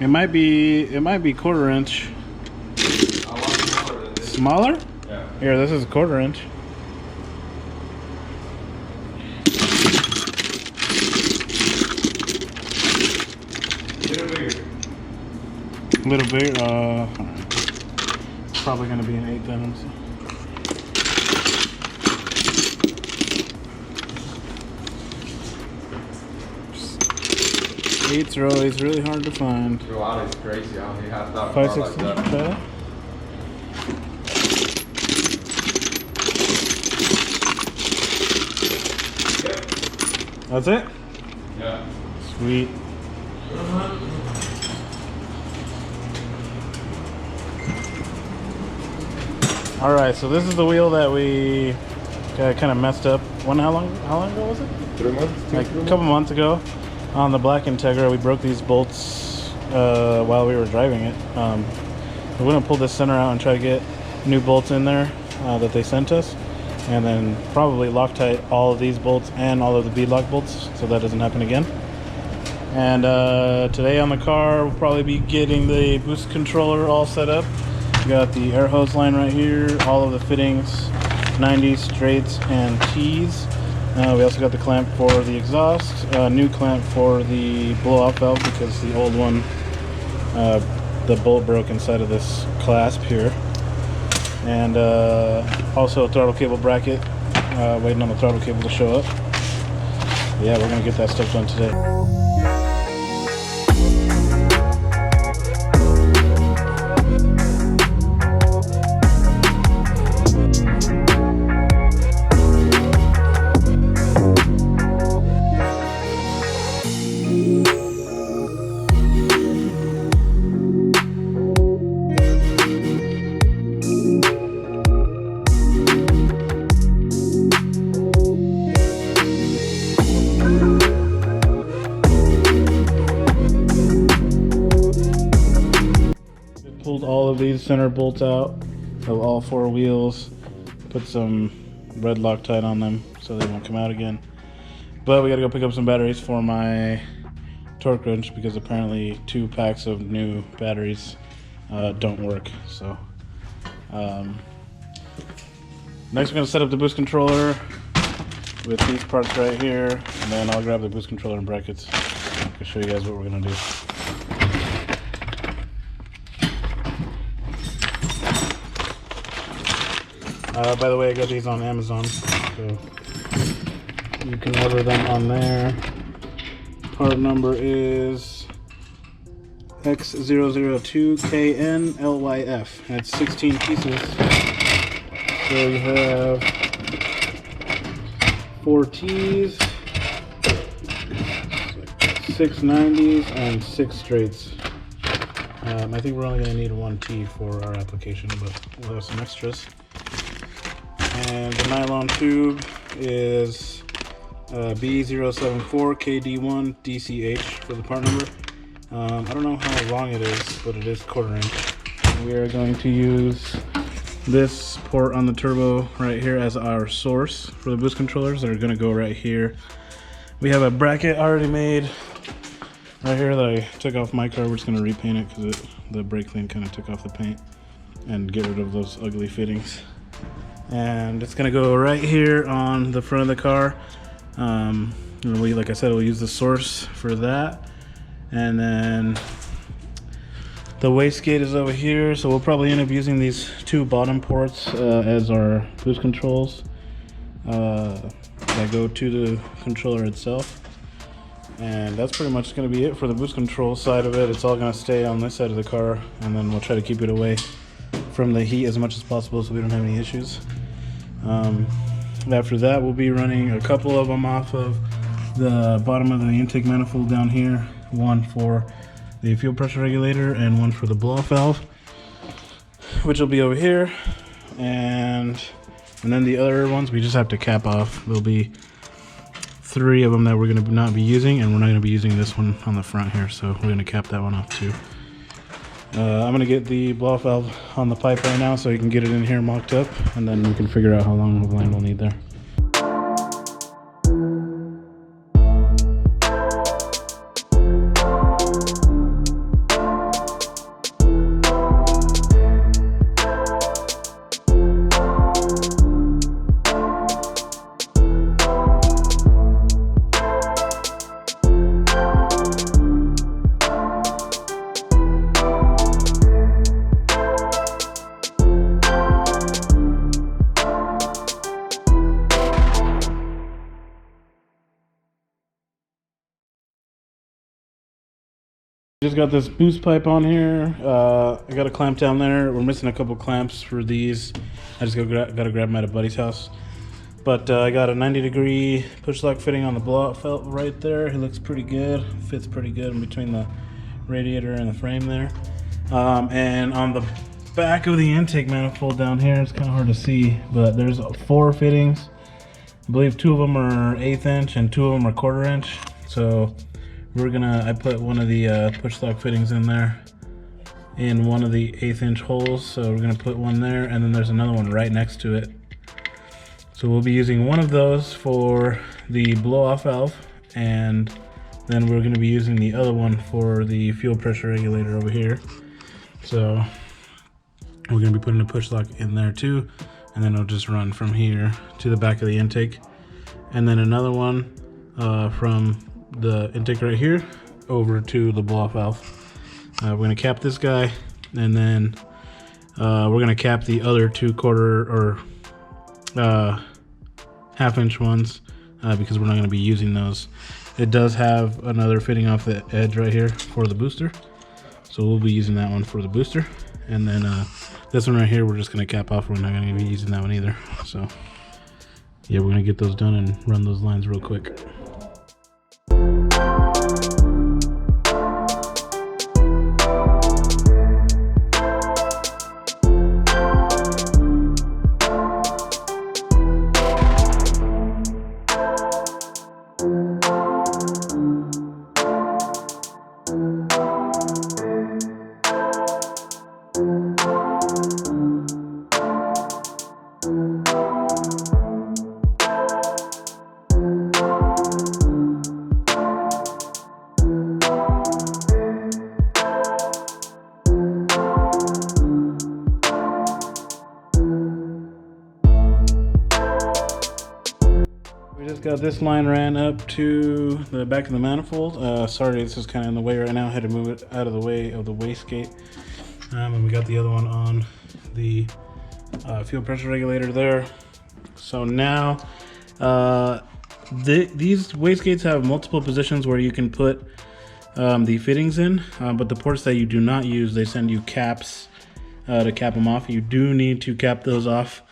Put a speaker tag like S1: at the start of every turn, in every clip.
S1: It might be 1/4 inch.
S2: I want smaller than this.
S1: Smaller?
S2: Yeah.
S1: Here, this is 1/4 inch. A little bigger. Probably gonna be an 8 then. So. 8s are always really hard to find.
S2: Wow, it's crazy how he has that
S1: 5/16.
S2: like that.
S1: Try that.
S2: Yep.
S1: That's it?
S2: Yeah.
S1: Sweet. Alright, so this is the wheel that we kind of messed up. How long ago was it?
S2: 3 months?
S1: Like a couple months ago. On the black Integra, we broke these bolts while we were driving it. We're going to pull this center out and try to get new bolts in there that they sent us. And then probably Loctite all of these bolts and all of the beadlock bolts so that doesn't happen again. And today on the car, we'll probably be getting the boost controller all set up. We got the air hose line right here, all of the fittings, 90s, straights, and T's. We also got the clamp for the exhaust, new clamp for the blow-off valve because the old one, the bolt broke inside of this clasp here. And also a throttle cable bracket, waiting on the throttle cable to show up. Yeah, we're gonna get that stuff done today. Pulled all of these center bolts out of all 4 wheels, put some red Loctite on them so they won't come out again. But we gotta go pick up some batteries for my torque wrench because apparently 2 packs of new batteries don't work. So next we're gonna set up the boost controller with these parts right here, and then I'll grab the boost controller and brackets. I can show you guys what we're gonna do. By the way, I got these on Amazon, so you can order them on there. Part number is X002KNLYF. That's 16 pieces. So you have 4 T's, 6 90s, and 6 straights. I think we're only going to need 1 T for our application, but we'll have some extras. And the nylon tube is B074KD1DCH for the part number. I don't know how long it is, but it is 1/4 inch. We are going to use this port on the turbo right here as our source for the boost controllers that are going to go right here. We have a bracket already made right here that I took off my car. We're just going to repaint it because the brake clean kind of took off the paint and get rid of those ugly fittings. And it's gonna go right here on the front of the car. Like I said, we'll use the source for that. And then the wastegate is over here, so we'll probably end up using these 2 bottom ports as our boost controls that go to the controller itself. And that's pretty much gonna be it for the boost control side of it. It's all gonna stay on this side of the car, and then we'll try to keep it away from the heat as much as possible so we don't have any issues. After that, we'll be running a couple of them off of the bottom of the intake manifold down here, one for the fuel pressure regulator and one for the blow-off valve, which will be over here. And then the other ones we just have to cap off. There'll be 3 of them that we're going to not be using, and we're not going to be using this one on the front here, so we're going to cap that one off too. I'm going to get the blow-off valve on the pipe right now so you can get it in here mocked up, and then we can figure out how long of line we'll need there. Just got this boost pipe on here. I got a clamp down there. We're missing a couple clamps for these. I just gotta grab them at a buddy's house. But I got a 90-degree push lock fitting on the blowout felt right there. It looks pretty good. Fits pretty good in between the radiator and the frame there. And on the back of the intake manifold down here, it's kind of hard to see, but there's 4 fittings. I believe 2 of them are 1/8 inch and 2 of them are 1/4 inch. So I put one of the push lock fittings in there in one of the 1/8 inch holes. So we're gonna put one there, and then there's another one right next to it. So we'll be using one of those for the blow off valve, and then we're gonna be using the other one for the fuel pressure regulator over here. So we're gonna be putting a push lock in there too, and then it'll just run from here to the back of the intake. And then another one from the intake right here over to the blow off valve. We're gonna cap this guy, and then we're gonna cap the other 2 1/4 or 1/2 inch ones because we're not gonna be using those. It does have another fitting off the edge right here for the booster. So we'll be using that one for the booster. And then this one right here, we're just gonna cap off. We're not gonna be using that one either. So yeah, we're gonna get those done and run those lines real quick. Got this line ran up to the back of the manifold. Sorry, this is kind of in the way right now. I had to move it out of the way of the wastegate. And we got the other one on the fuel pressure regulator there. So now these wastegates have multiple positions where you can put the fittings in, but the ports that you do not use, they send you caps to cap them off. You do need to cap those off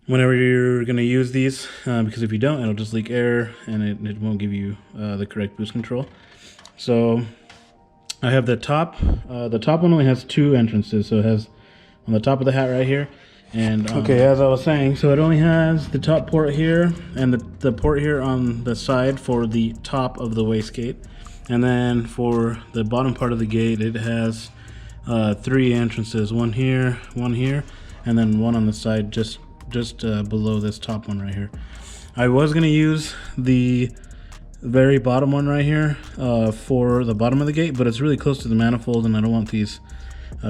S1: whenever you're going to use these, because if you don't, it'll just leak air and it won't give you the correct boost control. So I have the top one only has 2 entrances, so it has on the top of the hat right here. And okay, as I was saying, so it only has the top port here and the port here on the side for the top of the wastegate, and then for the bottom part of the gate it has 3 entrances, one here, and then one on the side just below this top one right here. I was going to use the very bottom one right here for the bottom of the gate, but it's really close to the manifold and I don't want these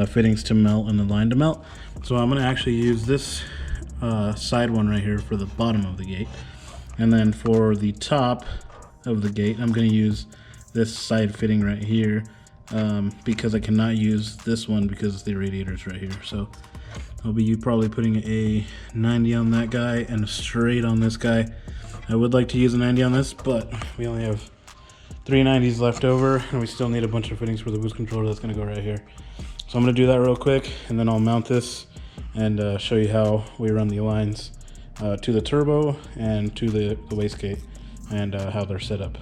S1: fittings to melt and the line to melt. So I'm going to actually use this side one right here for the bottom of the gate. And then for the top of the gate, I'm going to use this side fitting right here because I cannot use this one because the radiator's right here. So I'll be probably putting a 90 on that guy and a straight on this guy. I would like to use a 90 on this, but we only have 3 90s left over, and we still need a bunch of fittings for the boost controller that's gonna go right here. So I'm gonna do that real quick, and then I'll mount this and show you how we run the lines to the turbo and to the wastegate and how they're set up.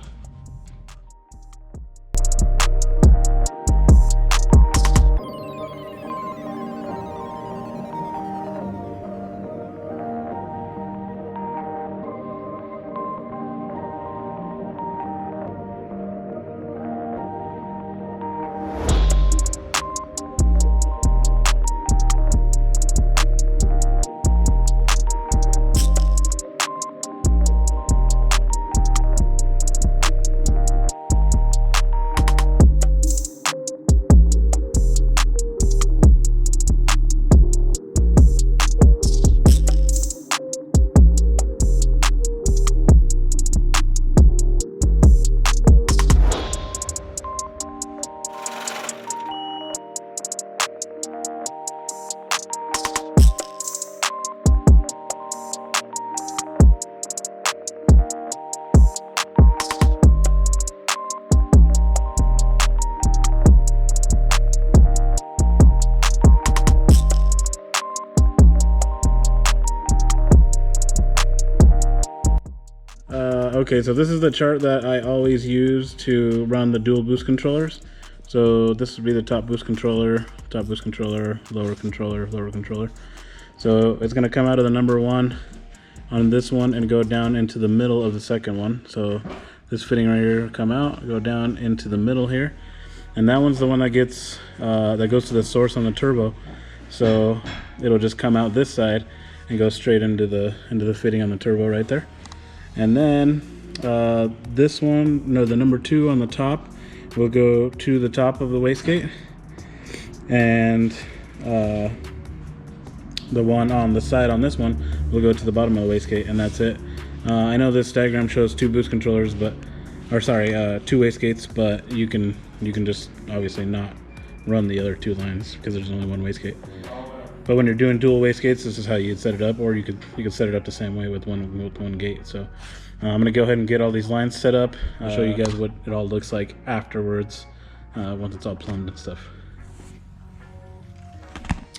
S1: Okay, so this is the chart that I always use to run the dual boost controllers. So this would be the top boost controller, lower controller, lower controller. So it's gonna come out of the number 1 on this one and go down into the middle of the second one. So this fitting right here come out, go down into the middle here. And that one's the one that gets, that goes to the source on the turbo. So it'll just come out this side and go straight into the fitting on the turbo right there. And then this one, no, the number 2 on the top will go to the top of the wastegate, and the one on the side on this one will go to the bottom of the wastegate, and that's it. I know this diagram shows 2 boost controllers, but, or sorry, 2 wastegates, but you can just obviously not run the other 2 lines because there's only 1 wastegate. But when you're doing dual wastegates, this is how you'd set it up, or you could set it up the same way with one gate. So I'm gonna go ahead and get all these lines set up. I'll show you guys what it all looks like afterwards, once it's all plumbed and stuff.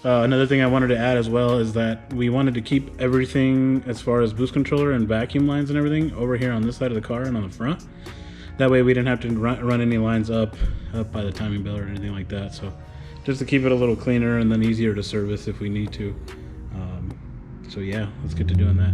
S1: Another thing I wanted to add as well is that we wanted to keep everything as far as boost controller and vacuum lines and everything over here on this side of the car and on the front. That way we didn't have to run any lines up by the timing belt or anything like that. So just to keep it a little cleaner and then easier to service if we need to. So yeah, let's get to doing that.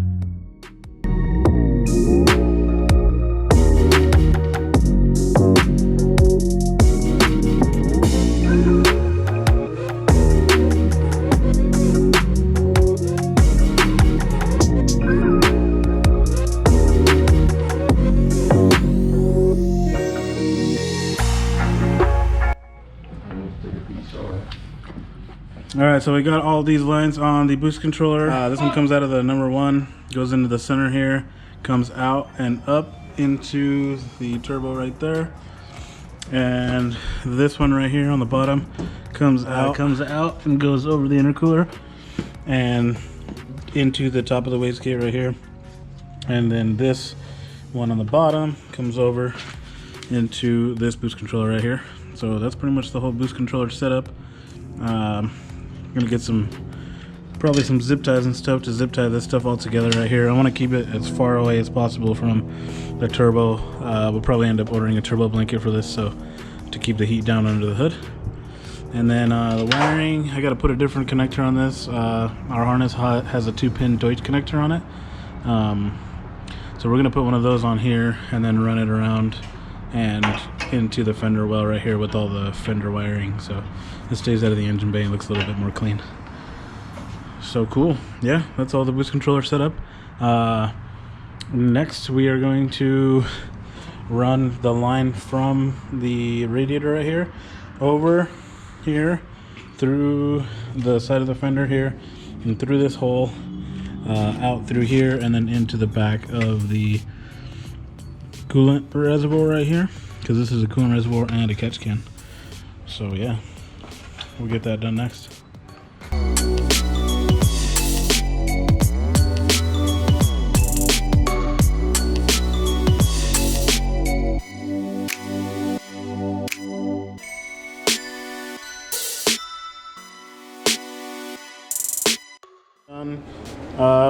S1: Alright, so we got all these lines on the boost controller. This one comes out of the number 1, goes into the center here, comes out and up into the turbo right there. And this one right here on the bottom comes out and goes over the intercooler and into the top of the wastegate right here. And then this one on the bottom comes over into this boost controller right here. So that's pretty much the whole boost controller setup. I'm gonna get probably some zip ties and stuff to zip tie this stuff all together right here. I want to keep it as far away as possible from the turbo. We'll probably end up ordering a turbo blanket for this, so to keep the heat down under the hood. And then the wiring, I got to put a different connector on this. Our harness has a 2-pin Deutsch connector on it. So we're gonna put one of those on here and then run it around and into the fender well right here with all the fender wiring, so it stays out of the engine bay and looks a little bit more clean. So cool. Yeah, that's all the boost controller setup. Next we are going to run the line from the radiator right here over here through the side of the fender here and through this hole, out through here and then into the back of the coolant reservoir right here, because this is a coolant reservoir and a catch can. So yeah, we'll get that done next.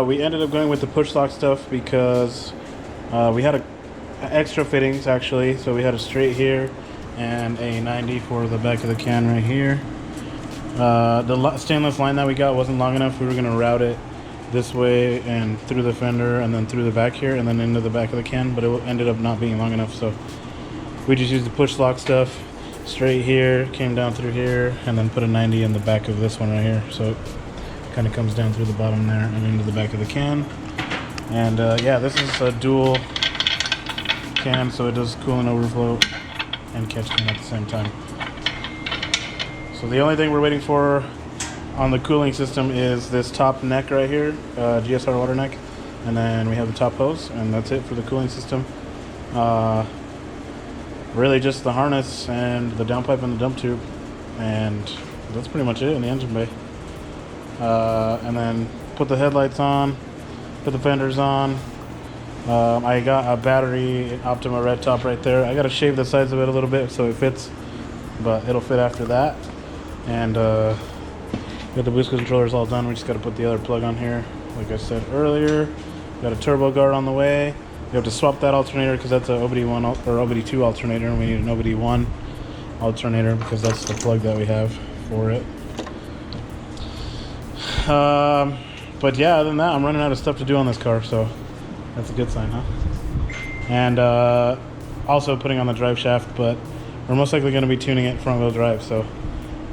S1: We ended up going with the push lock stuff because we had extra fittings actually, so we had a straight here and a 90 for the back of the can right here. The stainless line that we got wasn't long enough. We were going to route it this way and through the fender and then through the back here and then into the back of the can, but it ended up not being long enough, so we just used the push lock stuff straight here, came down through here, and then put a 90 in the back of this one right here, so it kind of comes down through the bottom there and into the back of the can. And yeah, this is a dual can, so it does coolant overflow and catch can at the same time. So the only thing we're waiting for on the cooling system is this top neck right here, GSR water neck, and then we have the top hose, and that's it for the cooling system. Really just the harness and the downpipe and the dump tube, and that's pretty much it in the engine bay. And then put the headlights on, put the fenders on. I got a battery Optima red top right there. I got to shave the sides of it a little bit so it fits, but it'll fit after that. And got the boost controllers all done. We just got to put the other plug on here like I said earlier. Got a turbo guard on the way. We have to swap that alternator because that's an OBD1 or OBD2 alternator, and we need an OBD1 alternator because that's the plug that we have for it. But yeah, other than that, I'm running out of stuff to do on this car, so that's a good sign, huh? And also putting on the drive shaft, but we're most likely going to be tuning it front wheel drive, so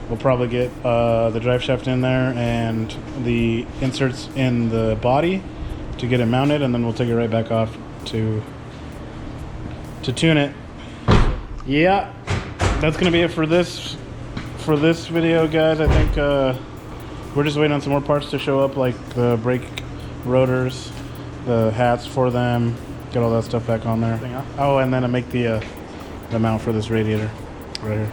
S1: we'll probably get the drive shaft in there and the inserts in the body to get it mounted, and then we'll take it right back off to tune it. Yeah, that's gonna be it for this video, guys. I think we're just waiting on some more parts to show up, like the brake rotors, the hats for them, get all that stuff back on there. Oh, and then I make the mount for this radiator right here.